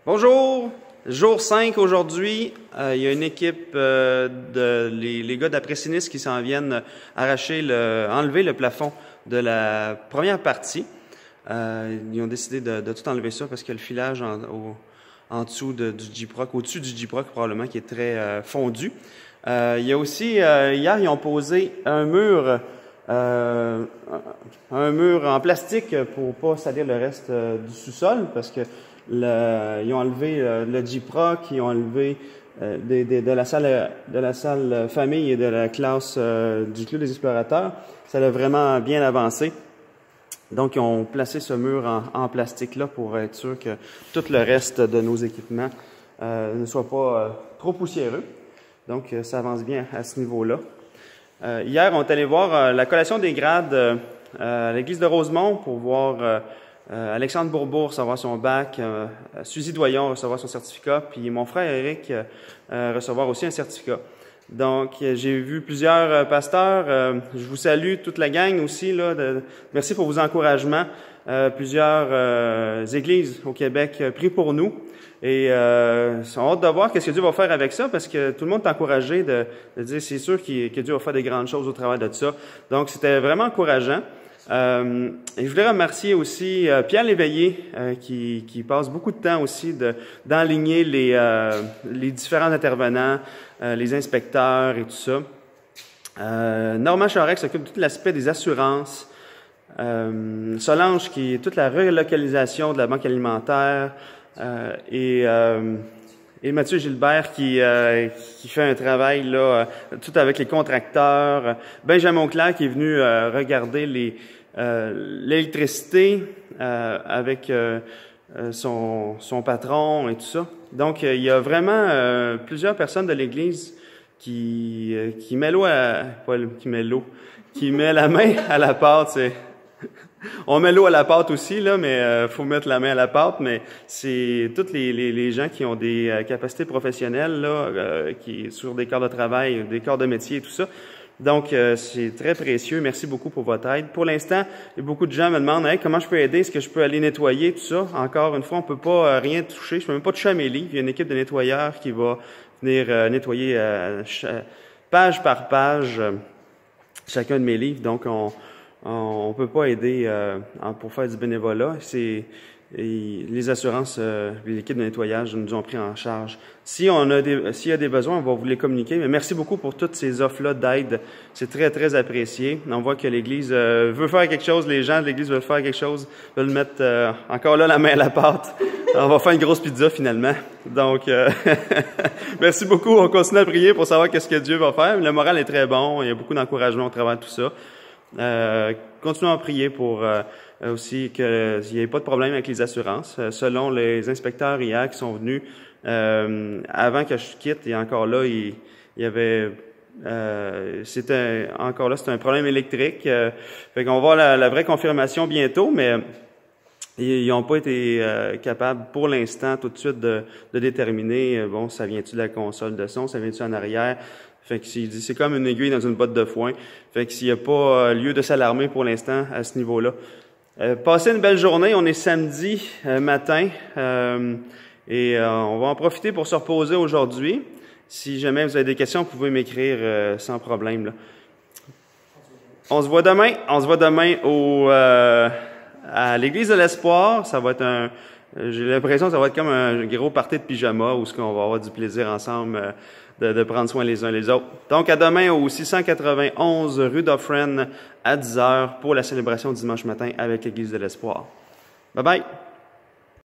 Bonjour! Jour 5 aujourd'hui. Il y a une équipe les gars d'après-sinistre qui s'en viennent enlever le plafond de la première partie. Ils ont décidé de tout enlever ça parce qu'il y a le filage en dessous du Gyproc, au-dessus du Gyproc probablement, qui est très fondu. Il y a aussi, hier, ils ont posé un mur en plastique pour pas salir le reste du sous-sol parce que ils ont enlevé le Gyproc, ils ont enlevé de la salle famille et de la classe du Club des explorateurs. Ça a vraiment bien avancé. Donc, ils ont placé ce mur en plastique là pour être sûr que tout le reste de nos équipements ne soit pas trop poussiéreux. Donc, ça avance bien à ce niveau-là. Hier, on est allé voir la collation des grades à l'église de Rosemont pour voir Alexandre Bourbourg recevoir son bac, Suzy Doyon recevoir son certificat, puis mon frère Eric recevoir aussi un certificat. Donc, j'ai vu plusieurs pasteurs. Je vous salue, toute la gang aussi. Merci pour vos encouragements. Plusieurs églises au Québec prient pour nous. Et ont hâte de voir qu'est-ce que Dieu va faire avec ça, parce que tout le monde est encouragé de dire c'est sûr que Dieu va faire des grandes choses au travers de ça. Donc, c'était vraiment encourageant. Et je voulais remercier aussi Pierre Léveillé qui passe beaucoup de temps aussi d'enligner les différents intervenants, les inspecteurs et tout ça. Normand Charest s'occupe de tout l'aspect des assurances. Solange qui est toute la relocalisation de la banque alimentaire. Et Mathieu Gilbert qui fait un travail là tout avec les contracteurs. Benjamin Auclair qui est venu regarder l'électricité avec son patron et tout ça. Donc il y a vraiment plusieurs personnes de l'Église qui met la main à la pâte. On met l'eau à la pâte aussi, là, mais faut mettre la main à la pâte. Mais c'est tous les gens qui ont des capacités professionnelles, là, qui sur des corps de travail, des corps de métier et tout ça. Donc, c'est très précieux. Merci beaucoup pour votre aide. Pour l'instant, beaucoup de gens me demandent hey, comment je peux aider, est-ce que je peux aller nettoyer, tout ça. Encore une fois, on peut pas rien toucher. Je peux même pas toucher à mes livres. Il y a une équipe de nettoyeurs qui va venir nettoyer page par page chacun de mes livres. Donc, on peut pas aider pour faire du bénévolat. Les assurances, l'équipe de nettoyage nous ont pris en charge. S'il y a des besoins, on va vous les communiquer. Mais merci beaucoup pour toutes ces offres-là d'aide. C'est très, très apprécié. On voit que l'Église veut faire quelque chose. Les gens de l'Église veulent faire quelque chose, veulent mettre encore là la main à la pâte. On va faire une grosse pizza finalement. Donc, merci beaucoup. On continue à prier pour savoir qu'est-ce que Dieu va faire. Le moral est très bon. Il y a beaucoup d'encouragement au travers de tout ça. Continuons à prier pour aussi qu'il n'y ait pas de problème avec les assurances. Selon les inspecteurs hier qui sont venus avant que je quitte, et encore là, il y avait c'était un problème électrique. Fait qu'on va voir la vraie confirmation bientôt, mais ils n'ont pas été capables pour l'instant tout de suite de déterminer bon, ça vient-tu de la console de son, ça vient-tu en arrière. Fait que c'est comme une aiguille dans une botte de foin. Fait que s'il n'y a pas lieu de s'alarmer pour l'instant à ce niveau-là. Passez une belle journée. On est samedi matin et on va en profiter pour se reposer aujourd'hui. Si jamais vous avez des questions, vous pouvez m'écrire sans problème. Là. On se voit demain. On se voit demain à l'église de l'Espoir. Ça va être j'ai l'impression que ça va être comme un gros party de pyjama où on va avoir du plaisir ensemble de prendre soin les uns les autres. Donc, à demain au 691 rue Dufresne à 10h pour la célébration dimanche matin avec l'Église de l'Espoir. Bye bye!